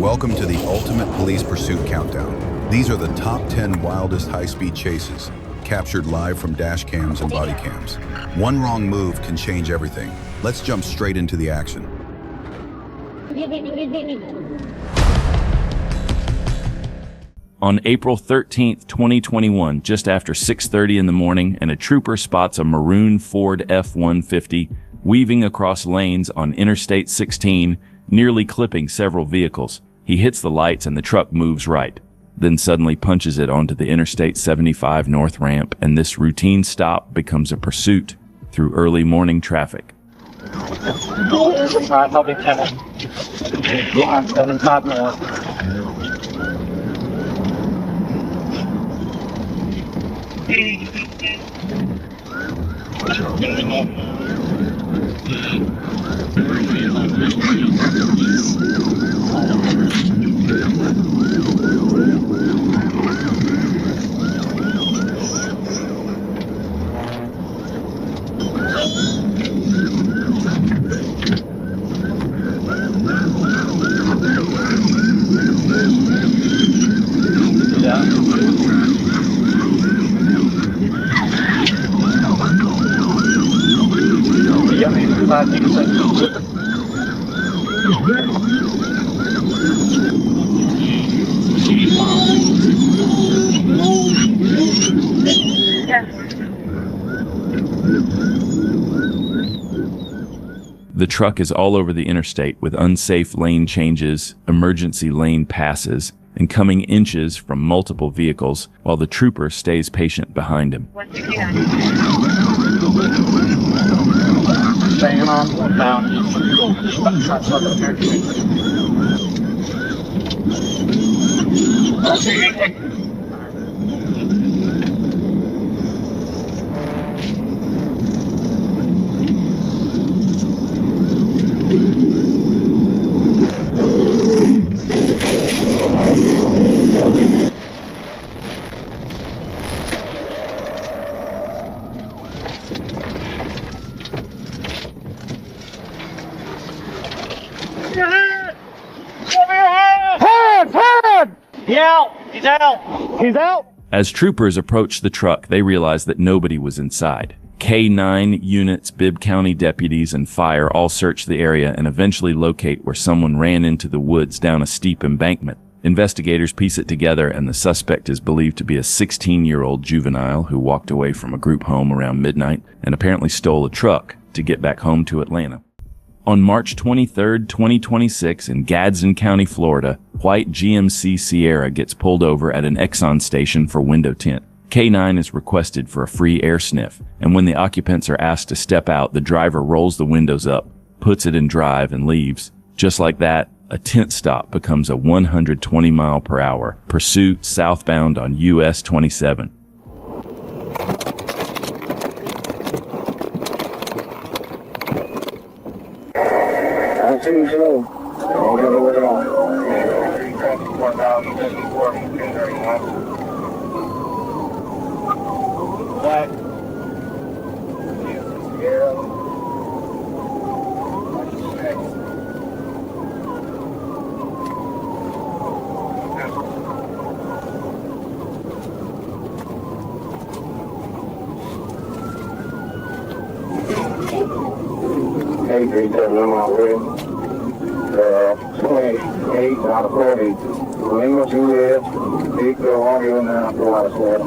Welcome to the Ultimate Police Pursuit Countdown. These are the top 10 wildest high-speed chases, captured live from dashcams and bodycams. One wrong move can change everything. Let's jump straight into the action. On April 13th, 2021, just after 6:30 in the morning, and a trooper spots a maroon Ford F-150 weaving across lanes on Interstate 16, nearly clipping several vehicles. He hits the lights and the truck moves right, then suddenly punches it onto the Interstate 75 north ramp, and this routine stop becomes a pursuit through early morning traffic. The truck is all over the interstate with unsafe lane changes, emergency lane passes, and coming inches from multiple vehicles, while the trooper stays patient behind him. Staying on down. He's out! As troopers approach the truck, they realize that nobody was inside. K-9 units, Bibb County deputies, and fire all search the area and eventually locate where someone ran into the woods down a steep embankment. Investigators piece it together, and the suspect is believed to be a 16-year-old juvenile who walked away from a group home around midnight and apparently stole a truck to get back home to Atlanta. On March 23, 2026, in Gadsden County, Florida, white GMC Sierra gets pulled over at an Exxon station for window tint. K-9 is requested for a free air sniff, and when the occupants are asked to step out, the driver rolls the windows up, puts it in drive, and leaves. Just like that, a tint stop becomes a 120-mile-per-hour pursuit southbound on US 27. Hey, 37, I'm out here. 28 out of 40. Lima, Juliet, Big Bill, Audio, and now go out of Florida.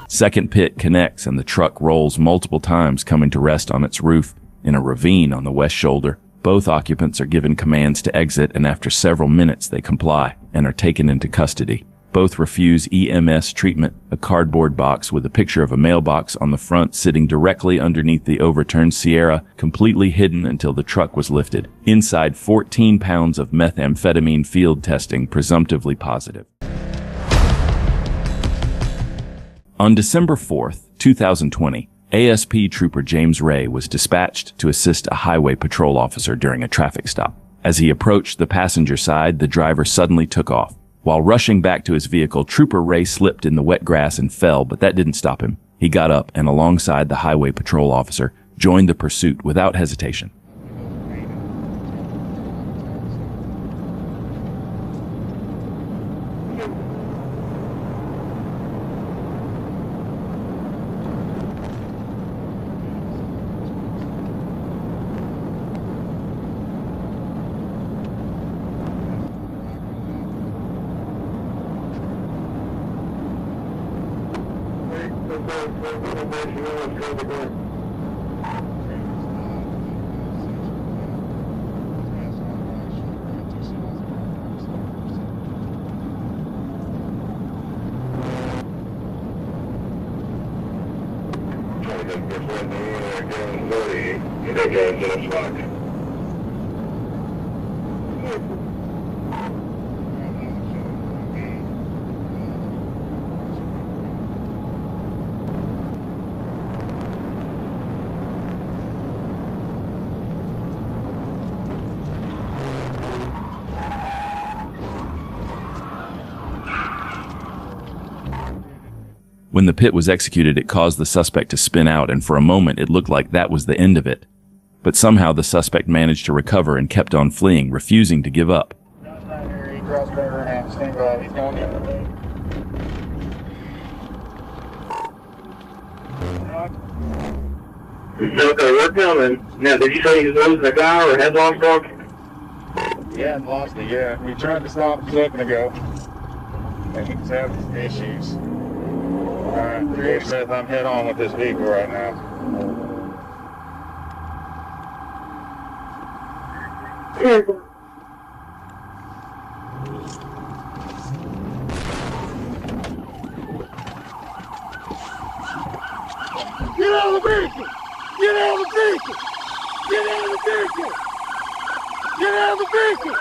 Second pit connects and the truck rolls multiple times, coming to rest on its roof in a ravine on the west shoulder. Both occupants are given commands to exit, and after several minutes they comply and are taken into custody. Both refuse EMS treatment, a cardboard box with a picture of a mailbox on the front sitting directly underneath the overturned Sierra, completely hidden until the truck was lifted. Inside, 14 pounds of methamphetamine, field testing presumptively positive. On December 4th, 2020, ASP Trooper James Ray was dispatched to assist a highway patrol officer during a traffic stop. As he approached the passenger side, the driver suddenly took off. While rushing back to his vehicle, Trooper Ray slipped in the wet grass and fell, but that didn't stop him. He got up and, alongside the highway patrol officer, joined the pursuit without hesitation. When the pit was executed, it caused the suspect to spin out, and for a moment it looked like that was the end of it. But somehow the suspect managed to recover and kept on fleeing, refusing to give up. Okay, we're coming. Now, did you say he was losing a guy or had lost dog? Yeah, lost it, yeah. We tried to stop a second ago. And he's having issues. Alright, 3 Smith, I'm head on with this vehicle right now. Yes. Get out of the vehicle! Get out of the vehicle! Get out of the vehicle! Get out of the vehicle!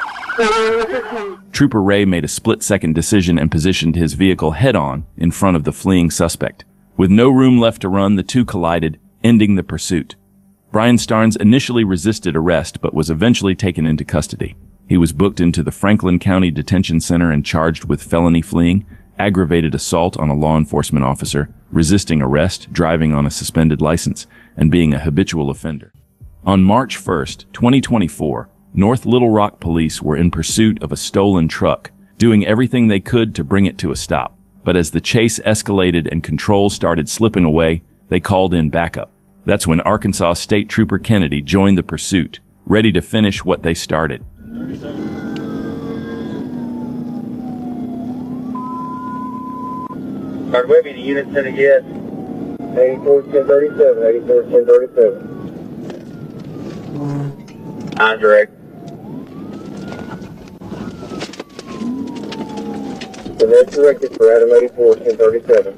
Trooper Ray made a split-second decision and positioned his vehicle head-on in front of the fleeing suspect. With no room left to run, the two collided, ending the pursuit. Brian Starnes initially resisted arrest but was eventually taken into custody. He was booked into the Franklin County Detention Center and charged with felony fleeing, aggravated assault on a law enforcement officer, resisting arrest, driving on a suspended license, and being a habitual offender. On March 1st, 2024, North Little Rock police were in pursuit of a stolen truck, doing everything they could to bring it to a stop. But as the chase escalated and control started slipping away, they called in backup. That's when Arkansas State Trooper Kennedy joined the pursuit, ready to finish what they started. Are we the unit sent it yet? 84-1037, 84-1037. I'm direct. The next directed for Adam 84-1037.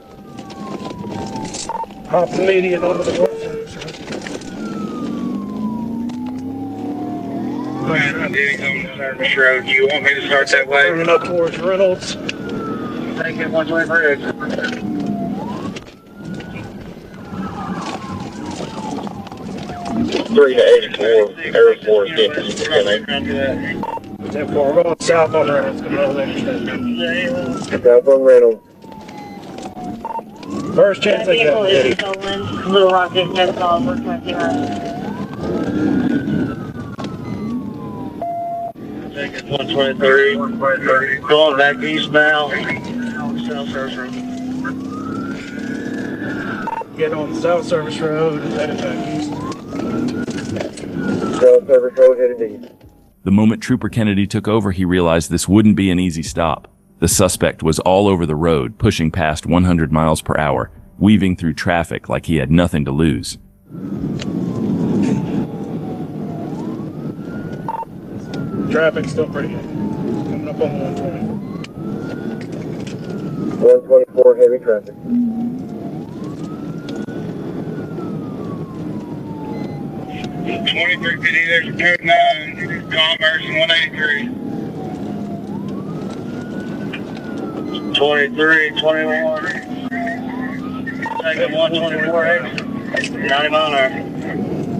Hop immediate over the road. I'm getting on the service road. Do you want me to start that way? Turning up towards Reynolds. Take it one way bridge. 3 to 84, Air Force 50. We're going south on Reynolds. South on Reynolds. First chance I get. Little Rock is next on 129. Take it 123. Going back eastbound. Get on the South Service Road and head back east. South Service Road headed east. The moment Trooper Kennedy took over, he realized this wouldn't be an easy stop. The suspect was all over the road, pushing past 100 miles per hour, weaving through traffic like he had nothing to lose. Traffic's still pretty good. Coming up on 120. 124 heavy traffic. 2350, there's a code 9, Commerce 183. 23, 21. Taking 124, 90 mile an hour.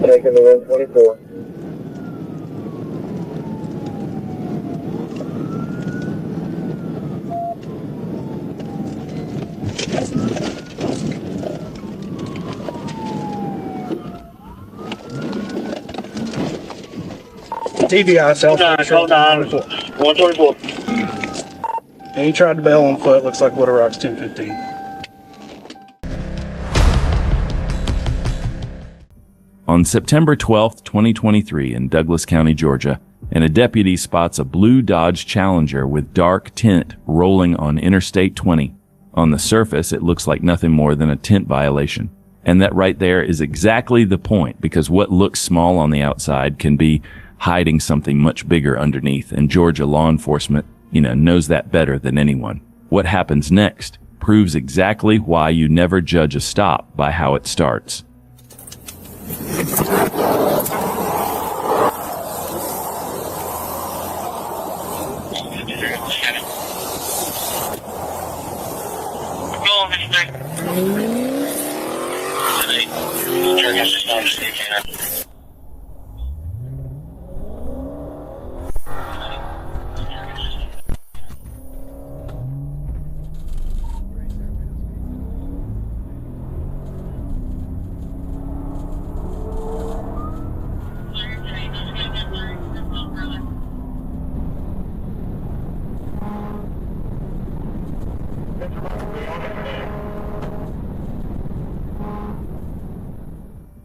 Taking the 124. TBI self. Code 9, 124. And he tried to bail on foot. Looks like Little Rock's 215. On September 12, 2023, in Douglas County, Georgia, and a deputy spots a blue Dodge Challenger with dark tint rolling on Interstate 20. On the surface, it looks like nothing more than a tint violation. And that right there is exactly the point, because what looks small on the outside can be hiding something much bigger underneath, and Georgia law enforcement, knows that better than anyone. What happens next proves exactly why you never judge a stop by how it starts.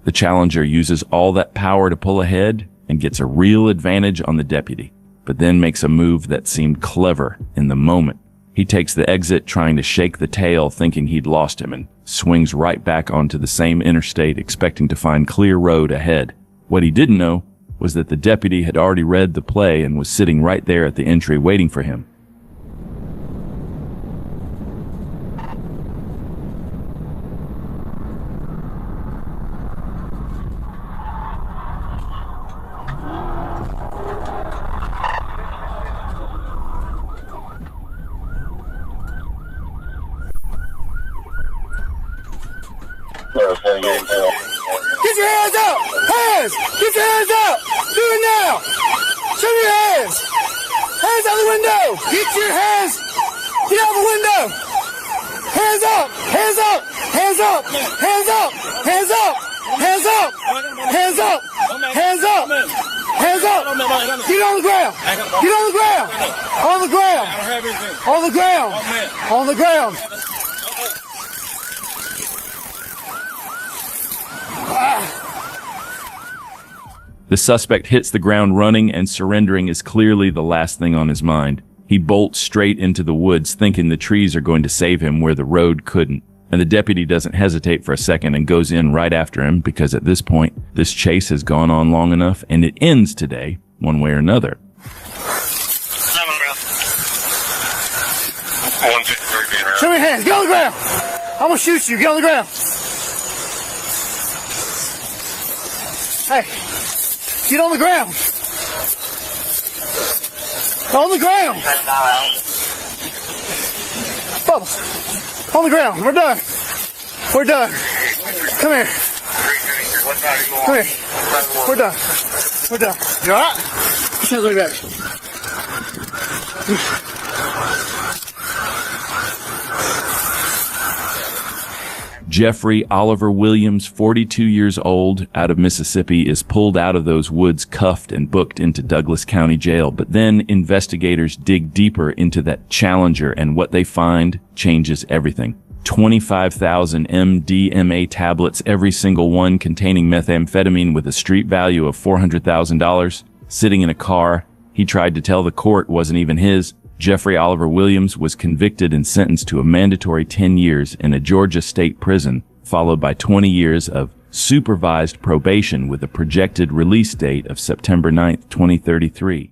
The Challenger uses all that power to pull ahead and gets a real advantage on the deputy, but then makes a move that seemed clever in the moment. He takes the exit, trying to shake the tail, thinking he'd lost him, and swings right back onto the same interstate, expecting to find clear road ahead. What he didn't know was that the deputy had already read the play and was sitting right there at the entry waiting for him. Get your hands up! Hands! Get your hands up! Do it now! Show me your hands! Hands out the window! Get your hands! Get out the window! Hands up! Hands up! Hands up! Hands up! Hands up! Hands up! Hands up! Hands up! Hands up! Get on the ground! Get on the ground! On the ground! On the ground! On the ground! The suspect hits the ground running, and surrendering is clearly the last thing on his mind. He bolts straight into the woods, thinking the trees are going to save him where the road couldn't. And the deputy doesn't hesitate for a second and goes in right after him, because at this point, this chase has gone on long enough, and it ends today, one way or another. Show me your hands! Get on the ground! I'm gonna shoot you! Get on the ground! Hey! Get on the ground! On the ground! Bubba! On the ground! We're done! We're done! Come here! Come here! We're done! We're done! You alright? Put your hands on your back. Jeffrey Oliver Williams, 42 years old, out of Mississippi, is pulled out of those woods, cuffed and booked into Douglas County Jail. But then investigators dig deeper into that Challenger, and what they find changes everything. 25,000 MDMA tablets, every single one containing methamphetamine with a street value of $400,000, sitting in a car. He tried to tell the court wasn't even his. Jeffrey Oliver Williams was convicted and sentenced to a mandatory 10 years in a Georgia state prison, followed by 20 years of supervised probation with a projected release date of September 9, 2033.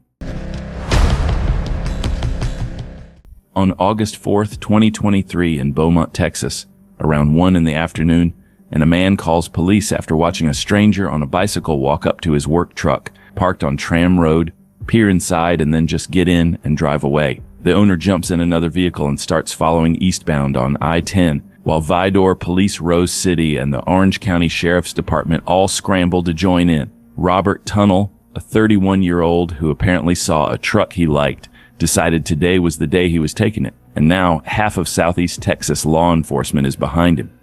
On August 4th, 2023 in Beaumont, Texas, around 1 in the afternoon, and a man calls police after watching a stranger on a bicycle walk up to his work truck, parked on Tram Road, peer inside, and then just get in and drive away. The owner jumps in another vehicle and starts following eastbound on I-10, while Vidor, Police Rose City, and the Orange County Sheriff's Department all scramble to join in. Robert Tunnel, a 31-year-old who apparently saw a truck he liked, decided today was the day he was taking it, and now half of Southeast Texas law enforcement is behind him.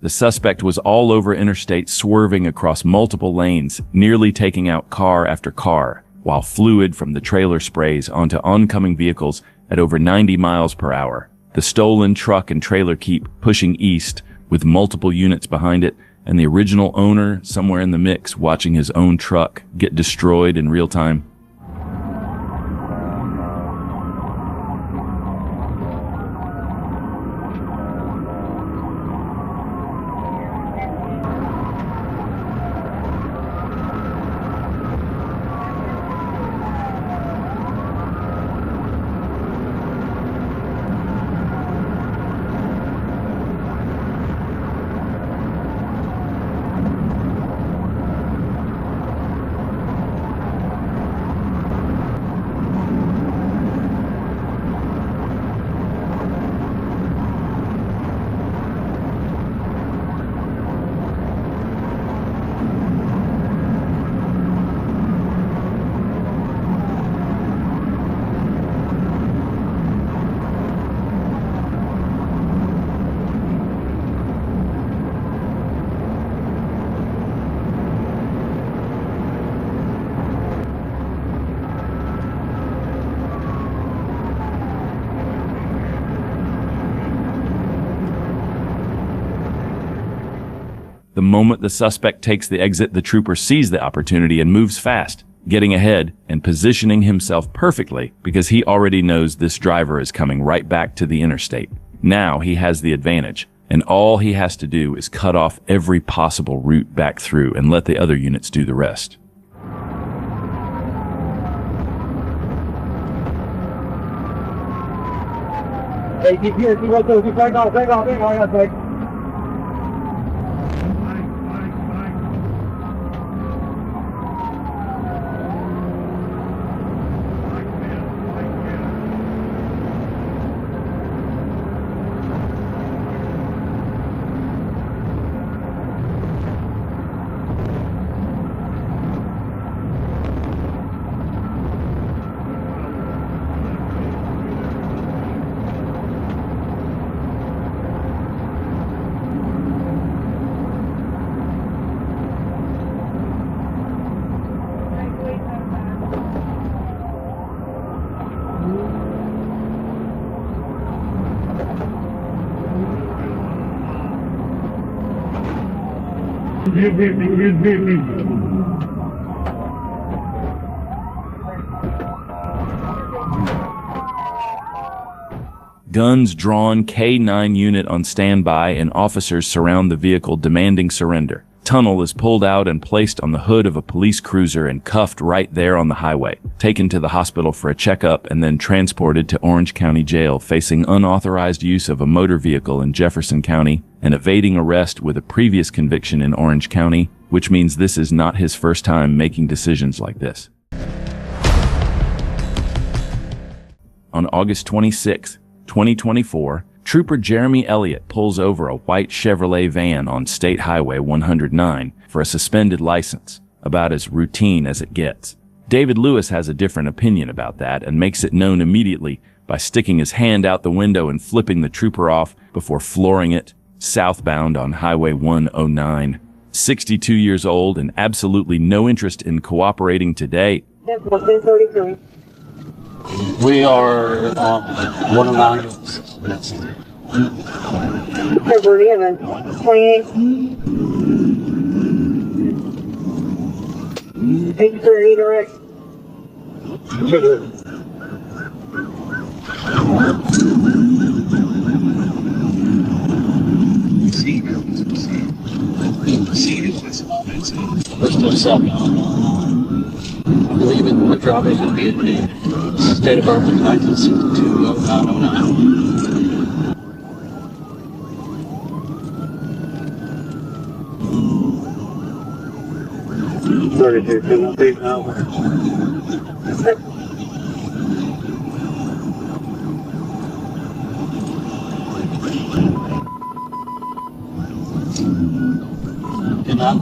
The suspect was all over interstate, swerving across multiple lanes, nearly taking out car after car, while fluid from the trailer sprays onto oncoming vehicles at over 90 miles per hour. The stolen truck and trailer keep pushing east, with multiple units behind it, and the original owner somewhere in the mix watching his own truck get destroyed in real time. The moment the suspect takes the exit, the trooper sees the opportunity and moves fast, getting ahead and positioning himself perfectly because he already knows this driver is coming right back to the interstate. Now he has the advantage, and all he has to do is cut off every possible route back through and let the other units do the rest. Hey, keep here, keep right there, keep back off, I got back. Guns drawn, K9 unit on standby, and officers surround the vehicle demanding surrender. Tunnel is pulled out and placed on the hood of a police cruiser and cuffed right there on the highway, taken to the hospital for a checkup and then transported to Orange County Jail, facing unauthorized use of a motor vehicle in Jefferson County and evading arrest with a previous conviction in Orange County, which means this is not his first time making decisions like this. On August 26, 2024, Trooper Jeremy Elliott pulls over a white Chevrolet van on State Highway 109 for a suspended license, about as routine as it gets. David Lewis has a different opinion about that and makes it known immediately by sticking his hand out the window and flipping the trooper off before flooring it southbound on Highway 109. 62 years old and absolutely no interest in cooperating today. We are on 109. February 28th. 8:30 direct. I believe in the driving will be at the State of Berkeley 1962-0909. 32 penalty now. Good night.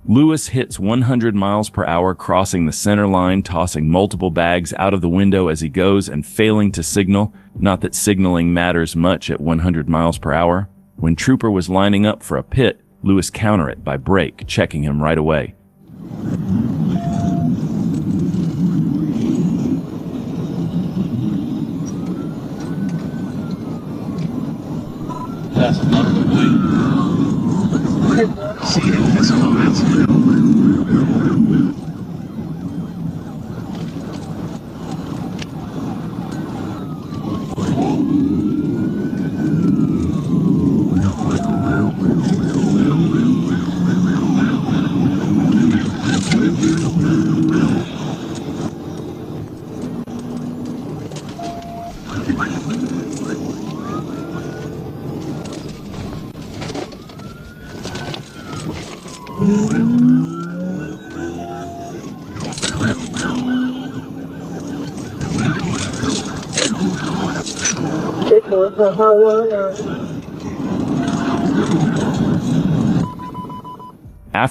Lewis hits 100 miles per hour crossing the center line, tossing multiple bags out of the window as he goes and failing to signal. Not that signaling matters much at 100 miles per hour. When Trooper was lining up for a pit, Lewis countered it by brake, checking him right away. That's another way. See, that's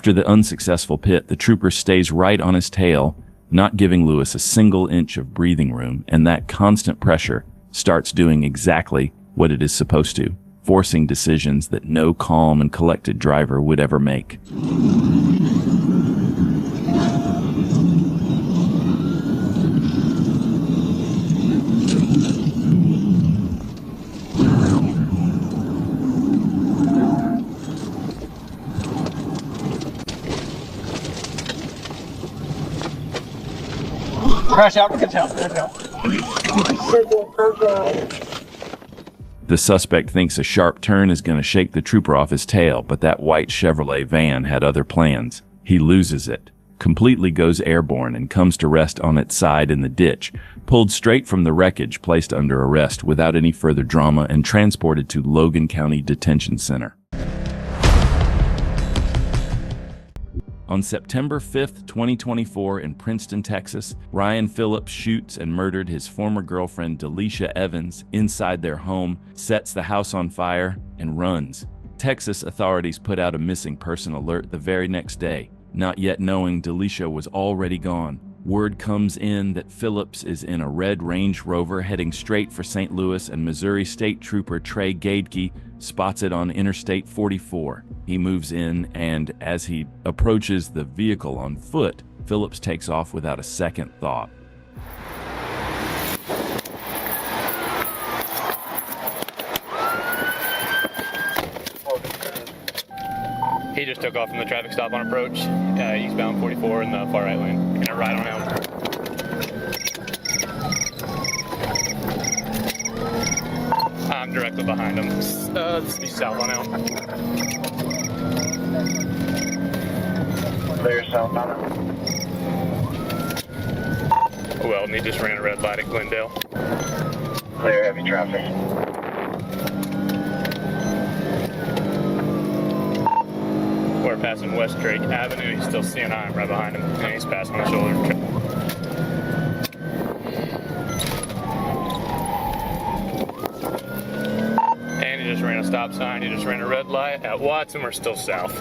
After the unsuccessful pit, the trooper stays right on his tail, not giving Lewis a single inch of breathing room, and that constant pressure starts doing exactly what it is supposed to, forcing decisions that no calm and collected driver would ever make. crash out, crash out. The suspect thinks a sharp turn is going to shake the trooper off his tail, but that white Chevrolet van had other plans. He loses it, completely goes airborne, and comes to rest on its side in the ditch, pulled straight from the wreckage, placed under arrest without any further drama, and transported to Logan County Detention Center. On September 5th, 2024, in Princeton, Texas, Ryan Phillips shoots and murdered his former girlfriend, Delisha Evans, inside their home, sets the house on fire, and runs. Texas authorities put out a missing person alert the very next day, not yet knowing Delisha was already gone. Word comes in that Phillips is in a red Range Rover heading straight for St. Louis, and Missouri State Trooper Trey Gadke spots it on Interstate 44. He moves in, and as he approaches the vehicle on foot, Phillips takes off without a second thought. He just took off from the traffic stop on approach, eastbound 44 in the far right lane. Gonna ride on him. I'm directly behind him. This be south on him. Clear southbound. Well, and he just ran a red light at Glendale. Clear heavy traffic. We're passing West Drake Avenue. He's still seeing I'm right behind him, and he's passing on the shoulder. And he just ran a stop sign. He just ran a red light at Watson. We're still south.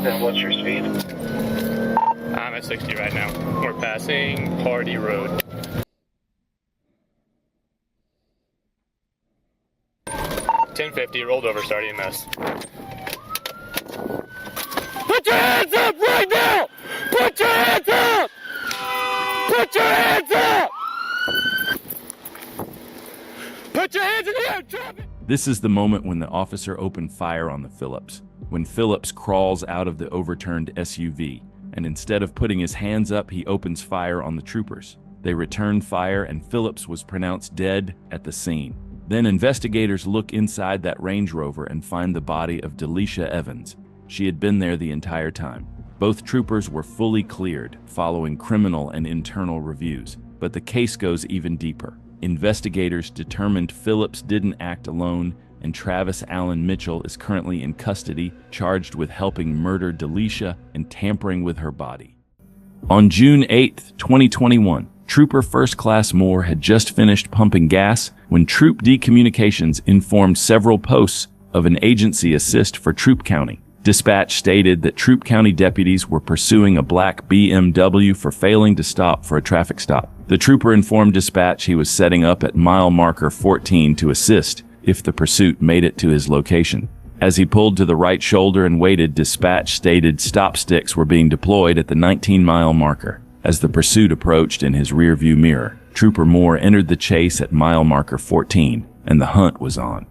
And what's your speed? I'm at 60 right now. We're passing Hardy Road. 1050, rolled over, starting EMS. Put your hands up right now! Put your hands up! Put your hands up! Put your hands in the air, drop it! This is the moment when the officer opened fire on the Phillips. When Phillips crawls out of the overturned SUV, and instead of putting his hands up, he opens fire on the troopers. They returned fire, and Phillips was pronounced dead at the scene. Then investigators look inside that Range Rover and find the body of Delisha Evans. She had been there the entire time. Both troopers were fully cleared, following criminal and internal reviews. But the case goes even deeper. Investigators determined Phillips didn't act alone, and Travis Allen Mitchell is currently in custody, charged with helping murder Delisha and tampering with her body. On June 8, 2021, Trooper First Class Moore had just finished pumping gas when Troop D Communications informed several posts of an agency assist for Troop County. Dispatch stated that Troop County deputies were pursuing a black BMW for failing to stop for a traffic stop. The trooper informed dispatch he was setting up at mile marker 14 to assist if the pursuit made it to his location. As he pulled to the right shoulder and waited, dispatch stated stop sticks were being deployed at the 19-mile marker. As the pursuit approached in his rearview mirror, Trooper Moore entered the chase at mile marker 14, and the hunt was on.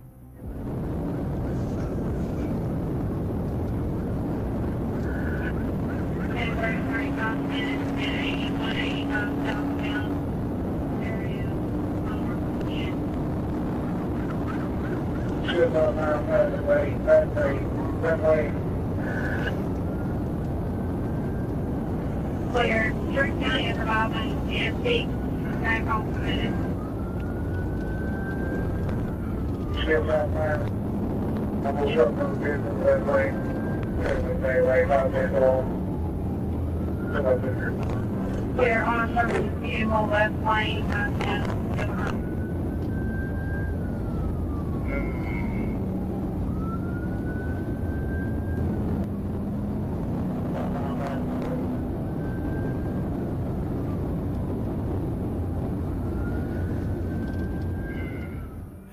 Clear. Drink County is arriving and peak. Back off a minute. Clear on service vehicle left lane.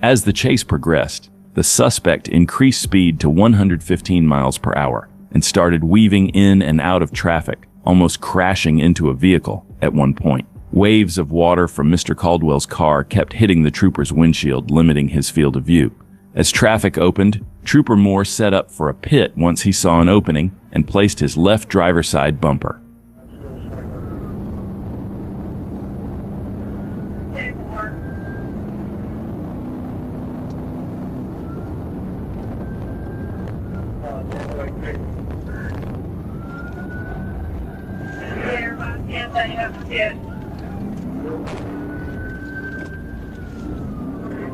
As the chase progressed, the suspect increased speed to 115 miles per hour and started weaving in and out of traffic, almost crashing into a vehicle at one point. Waves of water from Mr. Caldwell's car kept hitting the trooper's windshield, limiting his field of view. As traffic opened, Trooper Moore set up for a pit once he saw an opening and placed his left driver's side bumper.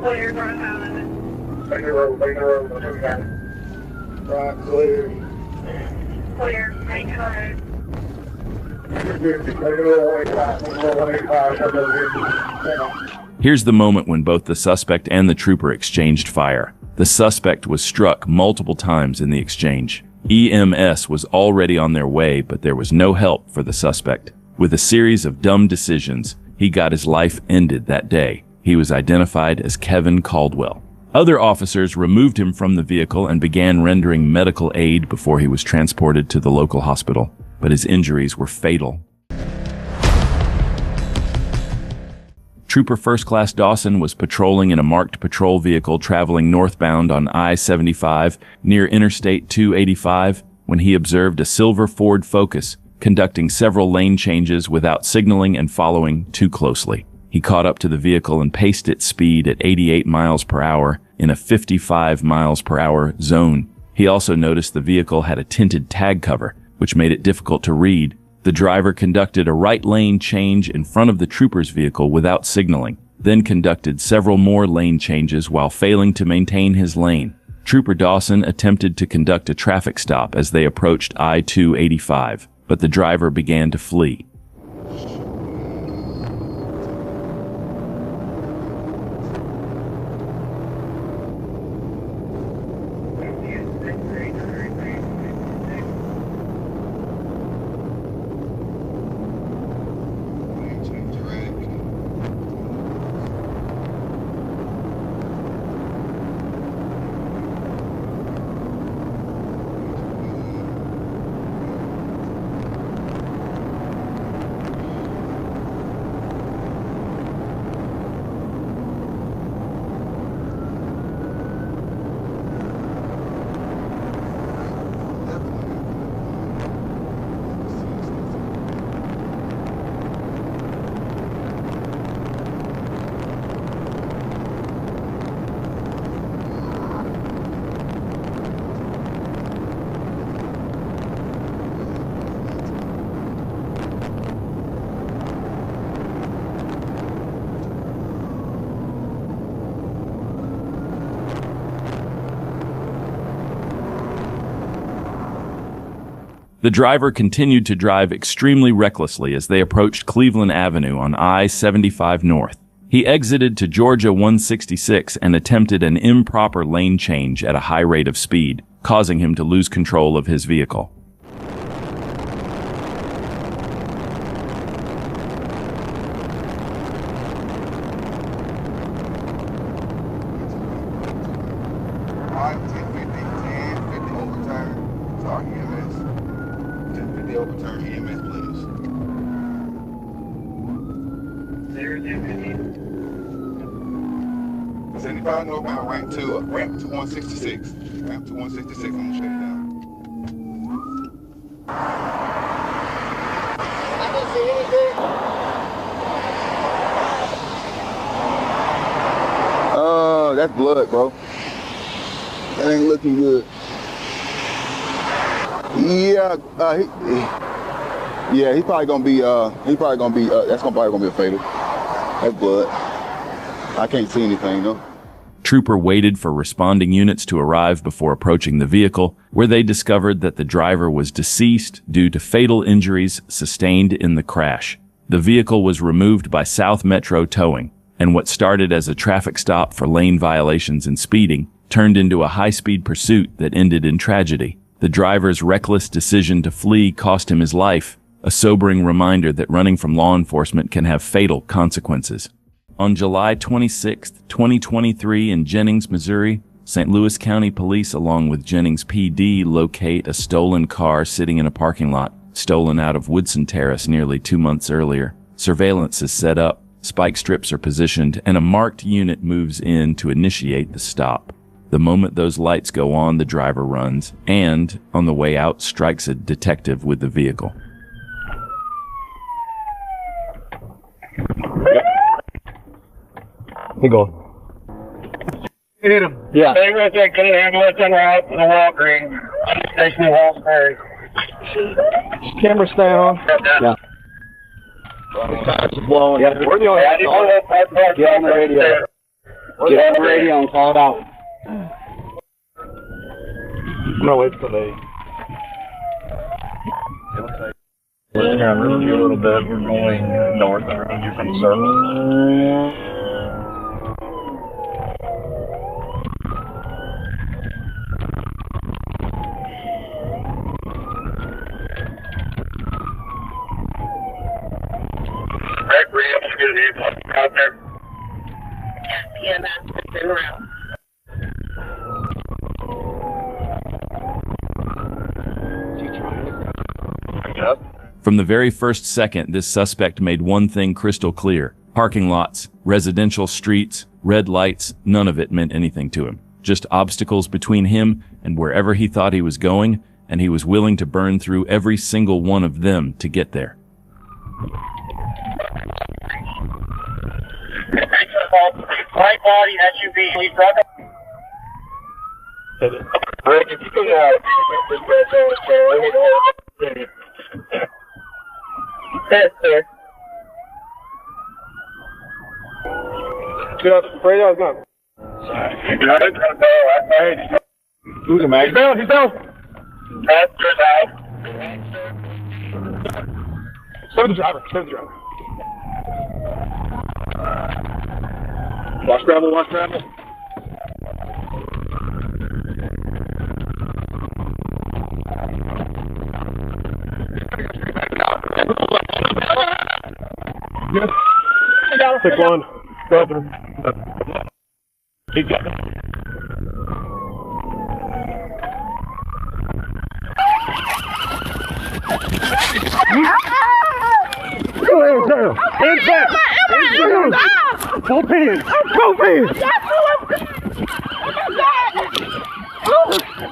Clear, front island. Take the road, right, clear. Clear, main road. Here's the moment when both the suspect and the trooper exchanged fire. The suspect was struck multiple times in the exchange. EMS was already on their way, but there was no help for the suspect. With a series of dumb decisions, he got his life ended that day. He was identified as Kevin Caldwell. Other officers removed him from the vehicle and began rendering medical aid before he was transported to the local hospital, but his injuries were fatal. Trooper First Class Dawson was patrolling in a marked patrol vehicle traveling northbound on I-75 near Interstate 285 when he observed a silver Ford Focus conducting several lane changes without signaling and following too closely. He caught up to the vehicle and paced its speed at 88 miles per hour in a 55 miles per hour zone. He also noticed the vehicle had a tinted tag cover, which made it difficult to read. The driver conducted a right lane change in front of the trooper's vehicle without signaling. then conducted several more lane changes while failing to maintain his lane. Trooper Dawson attempted to conduct a traffic stop as they approached I-285, but the driver began to flee. The driver continued to drive extremely recklessly as they approached Cleveland Avenue on I-75 North. He exited to Georgia 166 and attempted an improper lane change at a high rate of speed, causing him to lose control of his vehicle. Overturn EMS, please. 75 northbound, ramp to 166. Ramp to 166, I'm gonna shut it down. I don't see anything. That's blood, bro. That ain't looking good. Yeah, he's probably gonna be. That's probably gonna be a fatal. That's blood. I can't see anything though. Trooper waited for responding units to arrive before approaching the vehicle, where they discovered that the driver was deceased due to fatal injuries sustained in the crash. The vehicle was removed by South Metro Towing, and what started as a traffic stop for lane violations and speeding turned into a high-speed pursuit that ended in tragedy. The driver's reckless decision to flee cost him his life, a sobering reminder that running from law enforcement can have fatal consequences. On July 26, 2023 in Jennings, Missouri, St. Louis County Police along with Jennings PD locate a stolen car sitting in a parking lot, stolen out of Woodson Terrace nearly 2 months earlier. Surveillance is set up, spike strips are positioned, and a marked unit moves in to initiate the stop. The moment those lights go on, the driver runs, and, on the way out, strikes a detective with the vehicle. Keep going. Hit him. Yeah. Stay with it. Get an ambulance en route to the Walgreens. Station in Hallsbury. Camera stay on. Yeah. Tires are blowing. Yeah, we're the only ones. Get on the radio. Get on the radio and call it out. I'm gonna wait for the. We're going to move you a little bit. We're going north around you from the circle. Right, we're going to get it out there. Yeah, that's been around. From the very first second, this suspect made one thing crystal clear. Parking lots, residential streets, red lights, none of it meant anything to him. Just obstacles between him and wherever he thought he was going, and he was willing to burn through every single one of them to get there. Light body SUV, please drop it. Rick, if you can, yes, sir. Get up. Right out. Go. You got it? Hey. Who's the man? He's down. He's down. That's out. Stay with the driver. Stay with the driver. Watch gravel. Watch gravel. Yes. Pick one. Go up. Keep going. Hands down. Hands back. Hands down. Both hands. Both hands.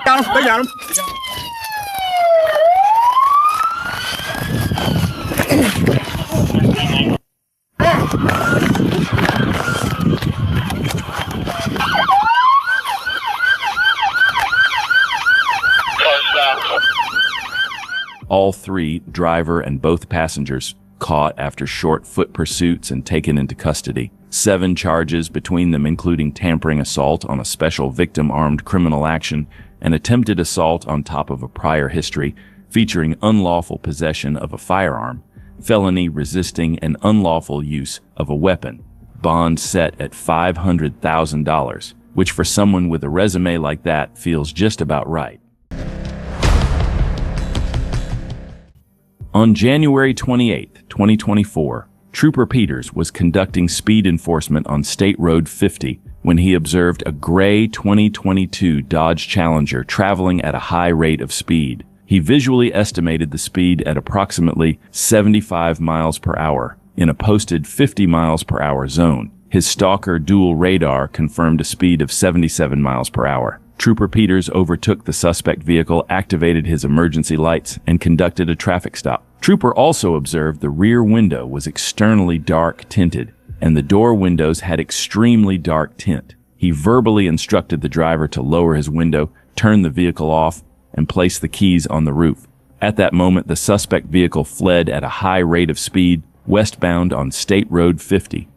Got him. They got him. All three, driver and both passengers, caught after short foot pursuits and taken into custody. 7 charges between them, including tampering assault on a special victim armed criminal action and attempted assault on top of a prior history featuring unlawful possession of a firearm, felony resisting and unlawful use of a weapon. Bond set at $500,000, which for someone with a resume like that feels just about right. On January 28, 2024, Trooper Peters was conducting speed enforcement on State Road 50 when he observed a gray 2022 Dodge Challenger traveling at a high rate of speed. He visually estimated the speed at approximately 75 miles per hour in a posted 50 miles per hour zone. His Stalker dual radar confirmed a speed of 77 miles per hour. Trooper Peters overtook the suspect vehicle, activated his emergency lights, and conducted a traffic stop. Trooper also observed the rear window was externally dark tinted, and the door windows had extremely dark tint. He verbally instructed the driver to lower his window, turn the vehicle off, and place the keys on the roof. At that moment, the suspect vehicle fled at a high rate of speed, westbound on State Road 50.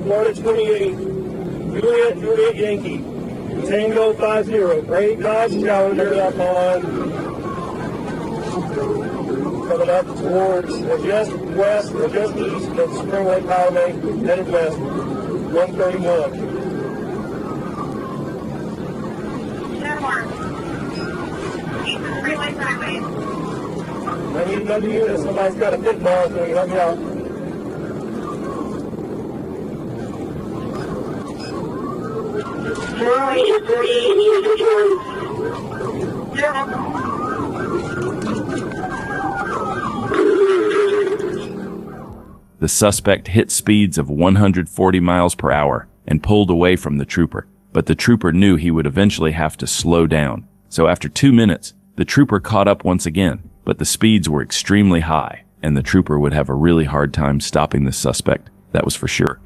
Florida 28, Juliet Yankee, Tango 50, Great Dodge Challenger up on, coming up towards, just west, or just east of Spring Lake Highway, headed west, 131. Spring Lake Highway. I need another unit, somebody's got a pit ball, so you help me out. The suspect hit speeds of 140 miles per hour and pulled away from the trooper, but the trooper knew he would eventually have to slow down. So after 2 minutes, the trooper caught up once again, but the speeds were extremely high, and the trooper would have a really hard time stopping the suspect. That was for sure.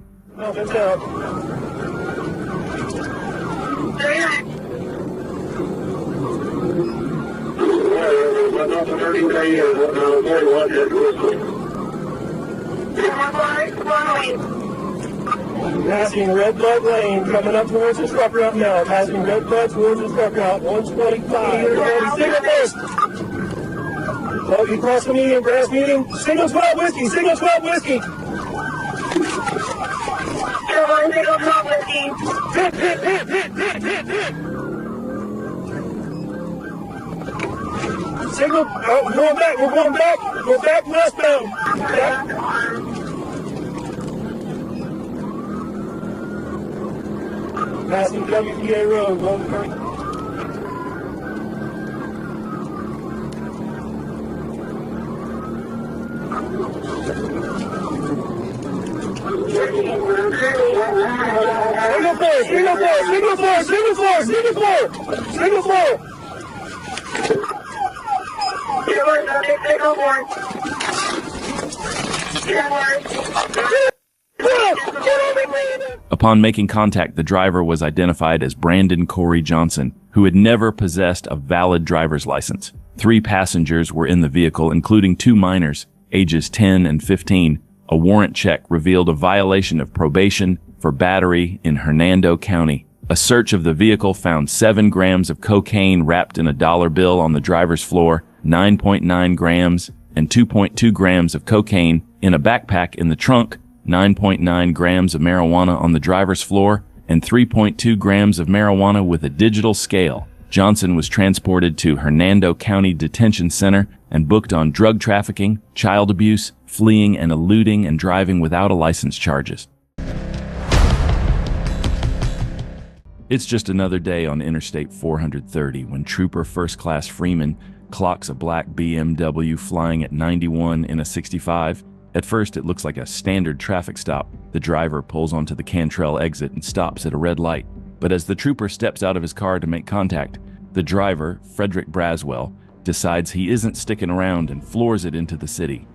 Passing Red Blood Lane, coming up towards the truck route now. Passing Red Blood towards the truck route, 125. Signal first. Oh, you cross the medium, grass medium. Single 12 whiskey, single 12 whiskey. Single 12 whiskey. Hit. Signal, oh, we're going back. We're back westbound. Back. Passing WPA Road, 130. Single four. Upon making contact, the driver was identified as Brandon Corey Johnson, who had never possessed a valid driver's license. 3 passengers were in the vehicle, including 2 minors, ages 10 and 15. A warrant check revealed a violation of probation for battery in Hernando County. A search of the vehicle found 7 grams of cocaine wrapped in a dollar bill on the driver's floor, 9.9 grams, and 2.2 grams of cocaine in a backpack in the trunk, 9.9 grams of marijuana on the driver's floor, and 3.2 grams of marijuana with a digital scale. Johnson was transported to Hernando County Detention Center and booked on drug trafficking, child abuse, fleeing and eluding, and driving without a license charges. It's just another day on Interstate 430 when Trooper First Class Freeman clocks a black BMW flying at 91 in a 65. At first, it looks like a standard traffic stop. The driver pulls onto the Cantrell exit and stops at a red light. But as the trooper steps out of his car to make contact, the driver, Frederick Braswell, decides he isn't sticking around and floors it into the city.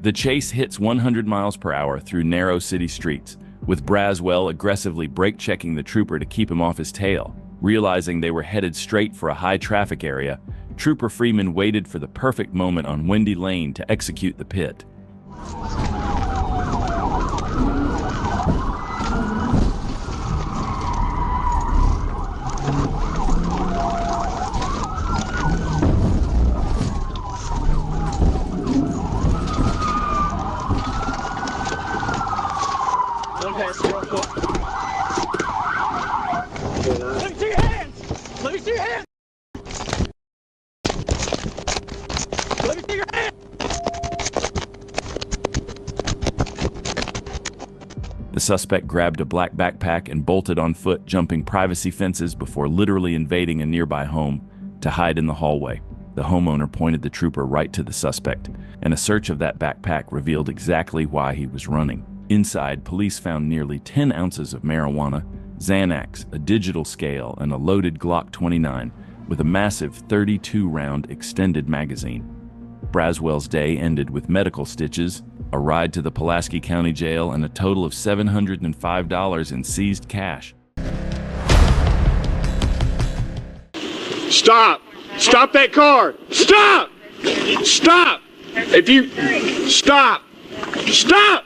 The chase hits 100 miles per hour through narrow city streets, with Braswell aggressively brake-checking the trooper to keep him off his tail. Realizing they were headed straight for a high-traffic area, Trooper Freeman waited for the perfect moment on Windy Lane to execute the pit. The suspect grabbed a black backpack and bolted on foot, jumping privacy fences before literally invading a nearby home to hide in the hallway. The homeowner pointed the trooper right to the suspect, and a search of that backpack revealed exactly why he was running. Inside, police found nearly 10 ounces of marijuana, Xanax, a digital scale, and a loaded Glock 29 with a massive 32-round extended magazine. Braswell's day ended with medical stitches, a ride to the Pulaski County Jail, and a total of $705 in seized cash. Stop! Stop that car! Stop! Stop! If you... Stop! Stop!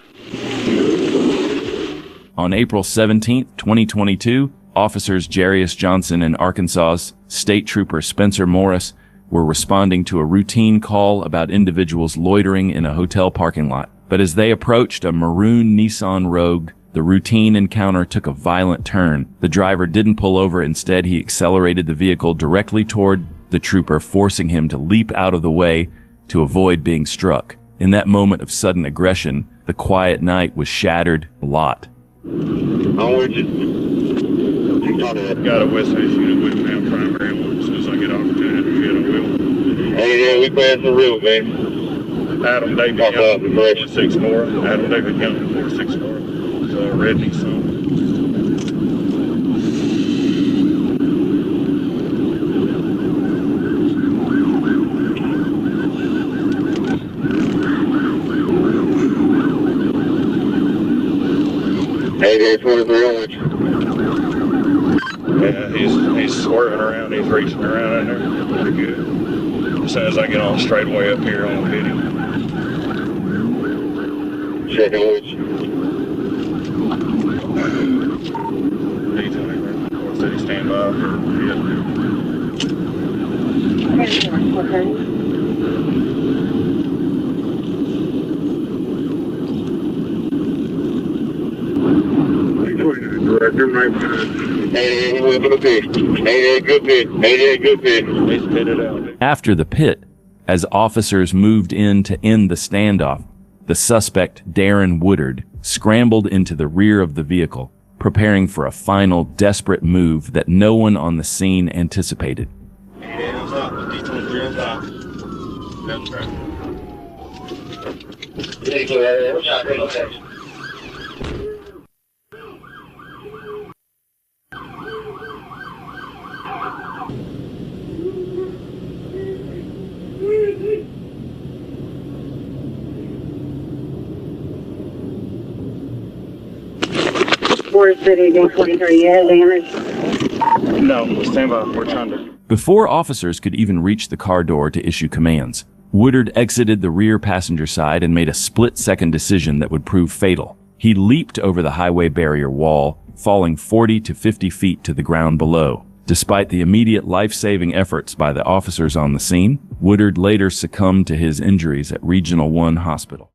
On April 17, 2022, officers Jarius Johnson and Arkansas's State Trooper Spencer Morris were responding to a routine call about individuals loitering in a hotel parking lot. But as they approached a maroon Nissan Rogue, the routine encounter took a violent turn. The driver didn't pull over. Instead, he accelerated the vehicle directly toward the trooper, forcing him to leap out of the way to avoid being struck. In that moment of sudden aggression, the quiet night was shattered a lot. Got a West Coast unit with me on primary one. As soon as I get opportunity to get a wheel. Hey, yeah, we passed the route, man. Adam David County 464. Adam David County 464. It's a red Nissan. Hey, there's 23 orange. Yeah, he's swerving around. He's reaching around in there. Pretty good. As soon as I get on straightaway up here on the video. Checking which. D-20, City stand by for Good pitch. They spit it out. After the pit, as officers moved in to end the standoff, the suspect, Darren Woodard, scrambled into the rear of the vehicle, preparing for a final desperate move that no one on the scene anticipated. Hands up, D23 on top. That's right. Ford City, D23, you had damage? No, stand by. We're trying to. Before officers could even reach the car door to issue commands, Woodard exited the rear passenger side and made a split-second decision that would prove fatal. He leaped over the highway barrier wall, falling 40 to 50 feet to the ground below. Despite the immediate life-saving efforts by the officers on the scene, Woodard later succumbed to his injuries at Regional 1 Hospital.